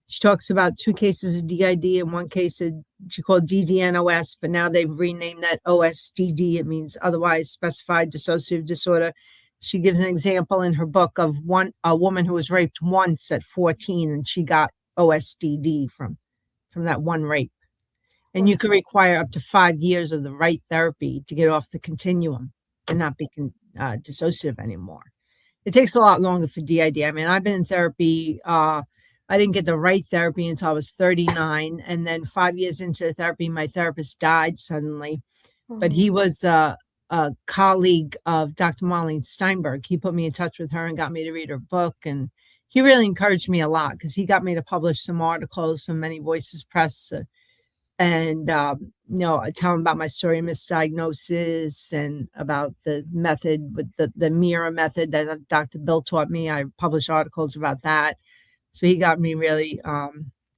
She talks about 2 cases of DID and 1 case of, she called DDNOS, but now they've renamed that OSDD. It means otherwise specified dissociative disorder. She gives an example in her book of a woman who was raped once at 14, and she got OSDD from that one rape. And you could require up to 5 years of the right therapy to get off the continuum and not be dissociative anymore. It takes a lot longer for DID. I mean, I've been in therapy. I didn't get the right therapy until I was 39. And then 5 years into the therapy, my therapist died suddenly. But he was a colleague of Dr. Marlene Steinberg. He put me in touch with her and got me to read her book. And he really encouraged me a lot, because he got me to publish some articles for Many Voices Press, and tell him about my story of misdiagnosis and about the method with the mirror method that Dr. Bill taught me. I published articles about that. So he got me really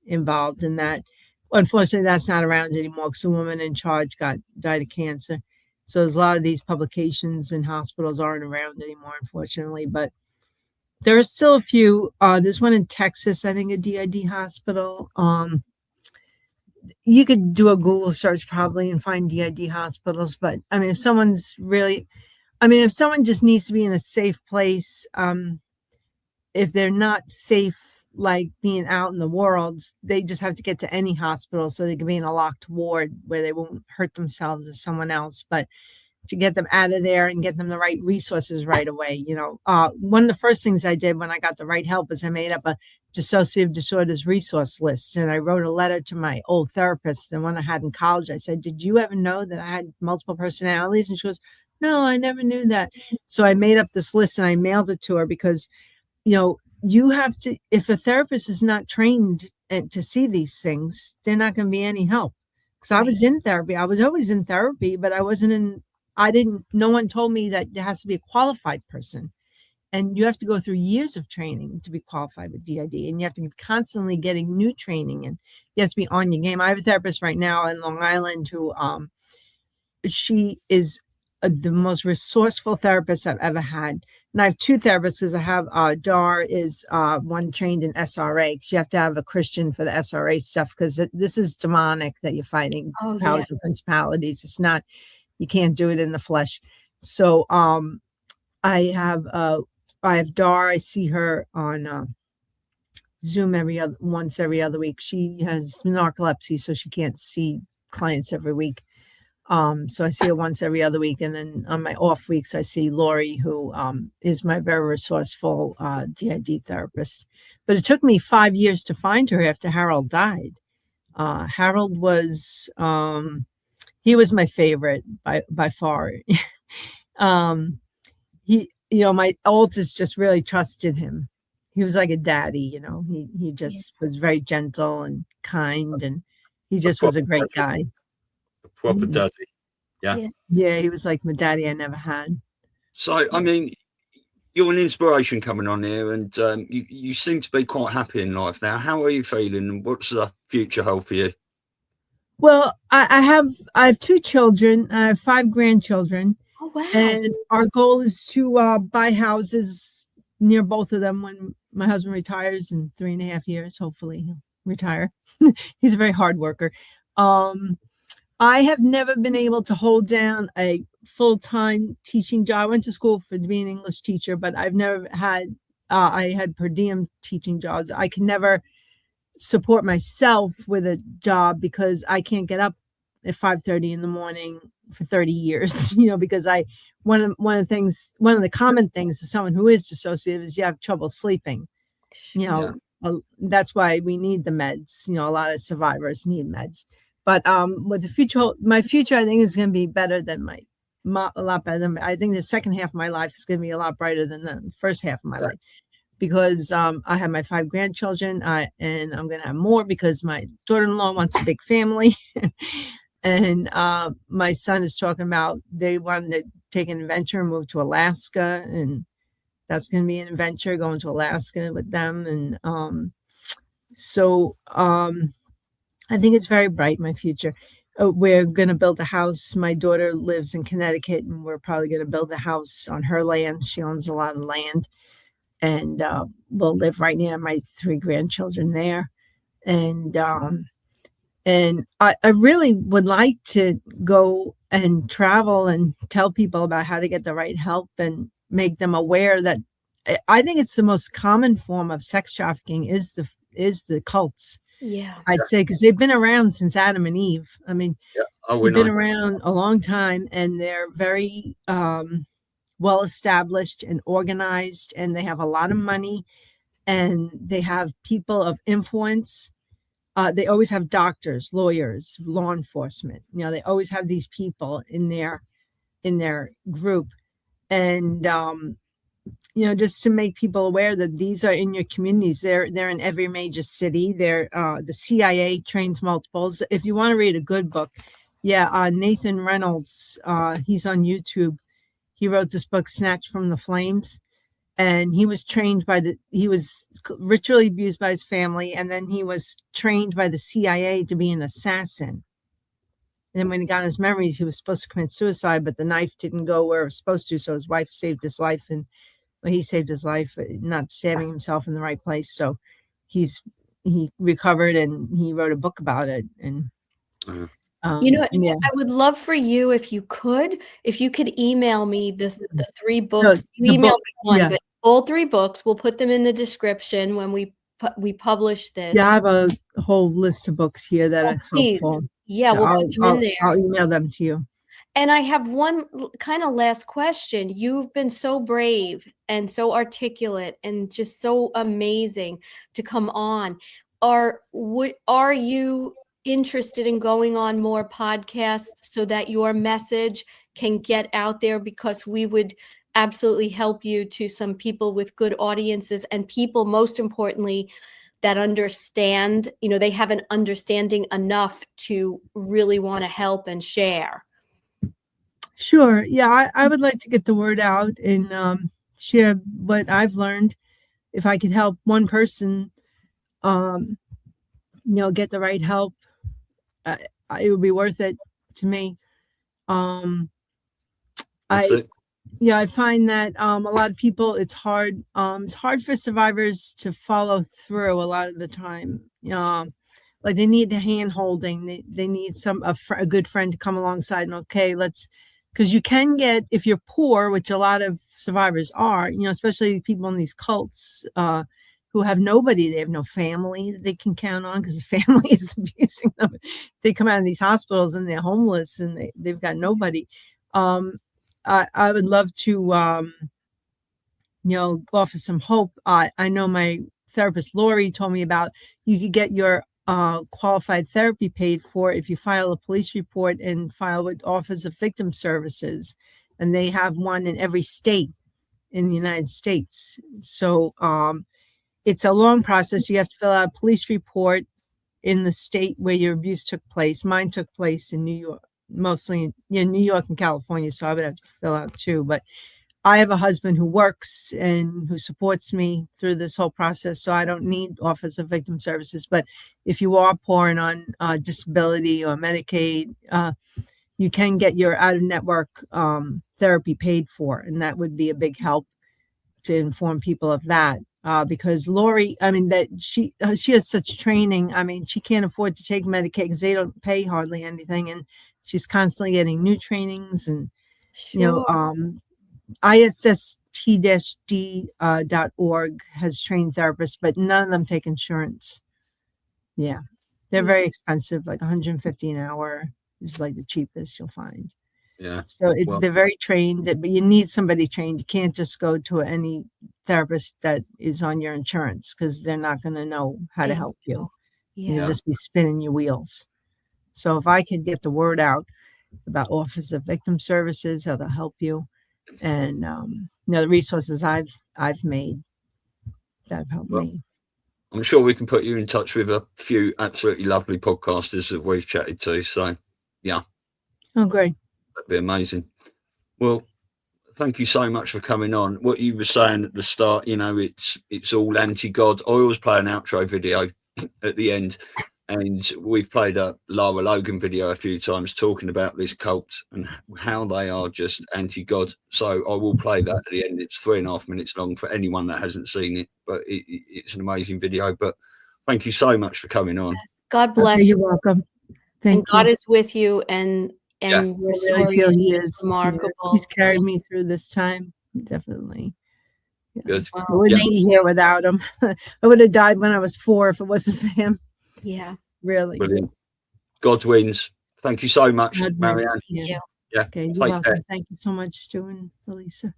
involved in that. Unfortunately, that's not around anymore, because the woman in charge died of cancer. So there's a lot of these publications in hospitals aren't around anymore, unfortunately. But there are still a few. There's one in Texas, I think, a DID hospital. You could do a Google search probably and find DID hospitals. But I mean, if someone just needs to be in a safe place, if they're not safe like being out in the world. They just have to get to any hospital so they can be in a locked ward where they won't hurt themselves or someone else. But to get them out of there and get them the right resources right away. One of the first things I did when I got the right help is I made up a dissociative disorders resource list. And I wrote a letter to my old therapist, the one I had in college. I said, did you ever know that I had multiple personalities? And she goes, no, I never knew that. So I made up this list and I mailed it to her because, you have to, if a therapist is not trained to see these things, they're not going to be any help. Because I was in therapy. I was always in therapy, but no one told me that there has to be a qualified person. And you have to go through years of training to be qualified with DID. And you have to be constantly getting new training and you have to be on your game. I have a therapist right now in Long Island who, she is the most resourceful therapist I've ever had. And I have two therapists because I have, Dar is one trained in SRA. Because you have to have a Christian for the SRA stuff because this is demonic that you're fighting powers and principalities. It's not, you can't do it in the flesh. So I have Dar. I see her on Zoom once every other week. She has narcolepsy, so she can't see clients every week. So I see her once every other week. And then on my off weeks, I see Lori, who is my very resourceful DID therapist. But it took me 5 years to find her after Harold died. Harold was, he was my favorite by far. My oldest just really trusted him. He was like a daddy, he just was very gentle and kind, and he just was a great guy. A proper daddy. Yeah, he was like my daddy I never had. So, I mean, you're an inspiration coming on here, and you seem to be quite happy in life now. How are you feeling, and what's the future hold for you? Well, I have 2 children. I have 5 grandchildren. Oh, wow. And our goal is to buy houses near both of them when my husband retires in 3.5 years. Hopefully he'll retire. He's a very hard worker. I have never been able to hold down a full-time teaching job. I went to school to be an English teacher, but I've never had, I had per diem teaching jobs. I can never support myself with a job because I can't get up at 5:30 in the morning for 30 years, because one of the common things to someone who is dissociative is you have trouble sleeping. That's why we need the meds. A lot of survivors need meds. But with my future, I think is going to be better than a lot better than, I think the second half of my life is going to be a lot brighter than the first half of my life, because I have my 5 grandchildren, and I'm going to have more because my daughter-in-law wants a big family. And my son is talking about they wanted to take an adventure and move to Alaska, and that's going to be an adventure going to Alaska with them. And so I think it's very bright, my future. We're going to build a house. My daughter lives in Connecticut, and we're probably going to build a house on her land. She owns a lot of land, and we'll live right near my 3 grandchildren there. And I really would like to go and travel and tell people about how to get the right help and make them aware that I think it's the most common form of sex trafficking is the cults. Yeah, I'd say, because they've been around since Adam and Eve. I mean, they've been around a long time, and they're very well established and organized, and they have a lot of money, and they have people of influence. They always have doctors, lawyers, law enforcement. They always have these people in their group, and just to make people aware that these are in your communities. They're in every major city. They're the CIA trains multiples. If you want to read a good book, Nathan Reynolds, he's on YouTube. He wrote this book, Snatched from the Flames. And he was he was ritually abused by his family. And then he was trained by the CIA to be an assassin. And then when he got his memories, he was supposed to commit suicide, but the knife didn't go where it was supposed to. So his wife saved his life, and he saved his life, not stabbing himself in the right place. So he recovered, and he wrote a book about it. And I would love for you, if you could email me the 3 books. You emailed me one, but all 3 books, we'll put them in the description when we we publish this. Yeah, I have a whole list of books here that are Please. helpful. Yeah, we'll put them in there. I'll email them to you. And I have one kind of last question. You've been so brave and so articulate and just so amazing to come on. Are you interested in going on more podcasts so that your message can get out there? Because we would absolutely help you to some people with good audiences, and people, most importantly, that understand, they have an understanding enough to really want to help and share. Sure. Yeah, I would like to get the word out and share what I've learned. If I could help one person, get the right help, it would be worth it to me. I find that a lot of people, it's hard. It's hard for survivors to follow through a lot of the time. Like they need the hand holding. They need a good friend to come alongside and because you can get, if you're poor, which a lot of survivors are, especially people in these cults who have nobody, they have no family that they can count on because the family is abusing them. They come out of these hospitals and they're homeless and they've got nobody. I would love to, offer some hope. I know my therapist, Lori, told me about you could get your qualified therapy paid for if you file a police report and file with Office of Victim Services. And they have one in every state in the United States. So it's a long process. You have to fill out a police report in the state where your abuse took place. Mine took place in New York. Mostly in New York and California, so I would have to fill out too. But I have a husband who works and who supports me through this whole process, so I don't need Office of Victim Services. But if you are poor and on disability or Medicaid, you can get your out-of-network therapy paid for, and that would be a big help to inform people of that. Because Lori, she has such training. She can't afford to take Medicaid because they don't pay hardly anything, and she's constantly getting new trainings. And ISST-D.org has trained therapists, but none of them take insurance. Yeah, they're very expensive. Like $150 an hour is like the cheapest you'll find. Yeah. So they're very trained, but you need somebody trained. You can't just go to any therapist that is on your insurance because they're not going to know how to help you. Yeah. You'll just be spinning your wheels. So if I could get the word out about Office of Victim Services, how they'll help you, and the resources I've made that have helped me. I'm sure we can put you in touch with a few absolutely lovely podcasters that we've chatted to. So, yeah. Oh, great. That'd be amazing. Well, thank you so much for coming on. What you were saying at the start, it's all anti-God. I always play an outro video at the end, and we've played a Lara Logan video a few times talking about this cult and how they are just anti-God. So I will play that at the end. It's 3.5 minutes long for anyone that hasn't seen it, but it's an amazing video. But thank you so much for coming on. Yes. God bless you. You're welcome. Thank you. God is with you, and your story is remarkable. He's carried me through this time, definitely. Yeah. Good. I wouldn't be here without him. I would have died when I was 4 if it wasn't for him. Yeah. Really. Brilliant. God wins. Thank you so much, Marianne. Yeah. Okay, you're welcome. Thank you so much, Stu and Elisa.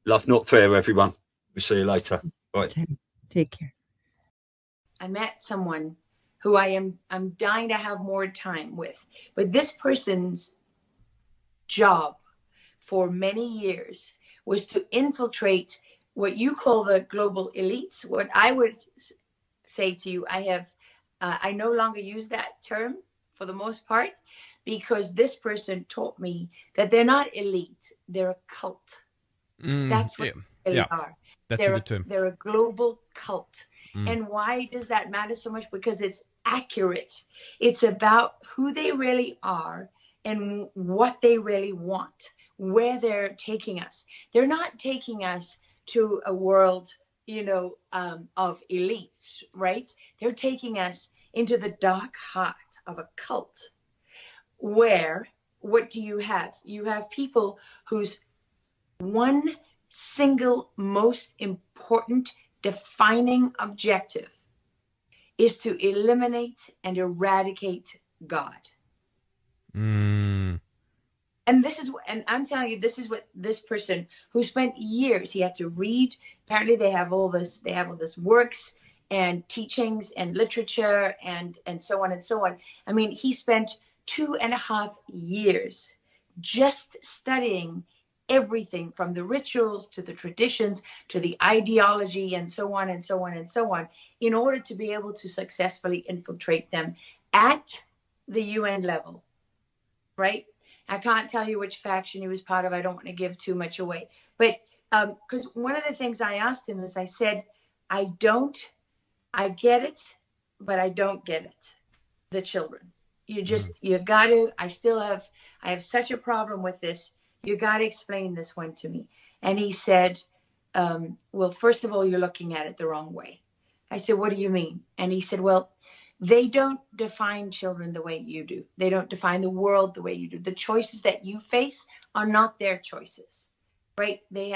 Love not fair, everyone. We'll see you later. Bye. Take care. I met someone who I'm dying to have more time with. But this person's job for many years was to infiltrate what you call the global elites. What I would say to you, I no longer use that term for the most part, because this person taught me that they're not elite, they're a cult. That's what they are. That's a good term. They're a global cult. And why does that matter so much? Because it's accurate. It's about who they really are and what they really want, where they're taking us. They're not taking us to a world, of elites, right? They're taking us into the dark heart of a cult where, what do you have? You have people whose one single most important defining objective is to eliminate and eradicate God. Mm. And I'm telling you, this is what this person who spent years, he had to read. Apparently they have all this works and teachings and literature and so on and so on. I mean, he spent 2.5 years just studying everything from the rituals to the traditions to the ideology and so on and so on and so on, in order to be able to successfully infiltrate them at the UN level, right? I can't tell you which faction he was part of. I don't want to give too much away. But because one of the things I asked him is, I said, I get it, but I don't get it. The children. You got to, I have such a problem with this. You got to explain this one to me. And he said, well, first of all, you're looking at it the wrong way. I said, what do you mean? And he said, well, they don't define children the way you do. They don't define the world the way you do. The choices that you face are not their choices, right? They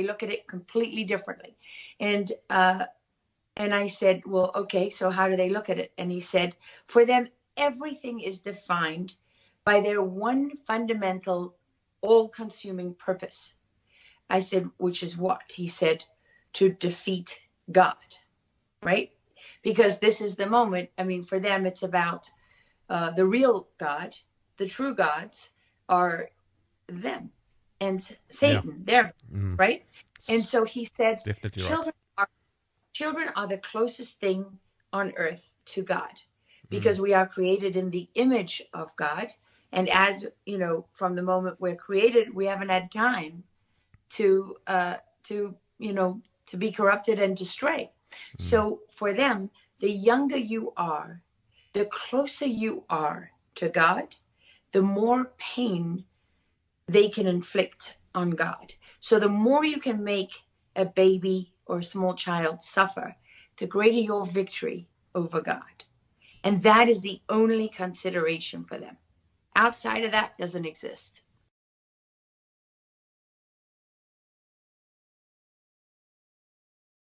look at it completely differently. And I said, well, okay, so how do they look at it? And he said, for them, everything is defined by their one fundamental, all-consuming purpose. I said, which is what? He said, to defeat God, right? Because this is the moment. I mean, for them, it's about the real God. The true gods are them and Satan. They're right. And so he said, Definitely children are the closest thing on earth to God, because we are created in the image of God. And as you know, from the moment we're created, we haven't had time to be corrupted and to stray. So for them, the younger you are, the closer you are to God, the more pain they can inflict on God. So the more you can make a baby or a small child suffer, the greater your victory over God. And that is the only consideration for them. Outside of that doesn't exist.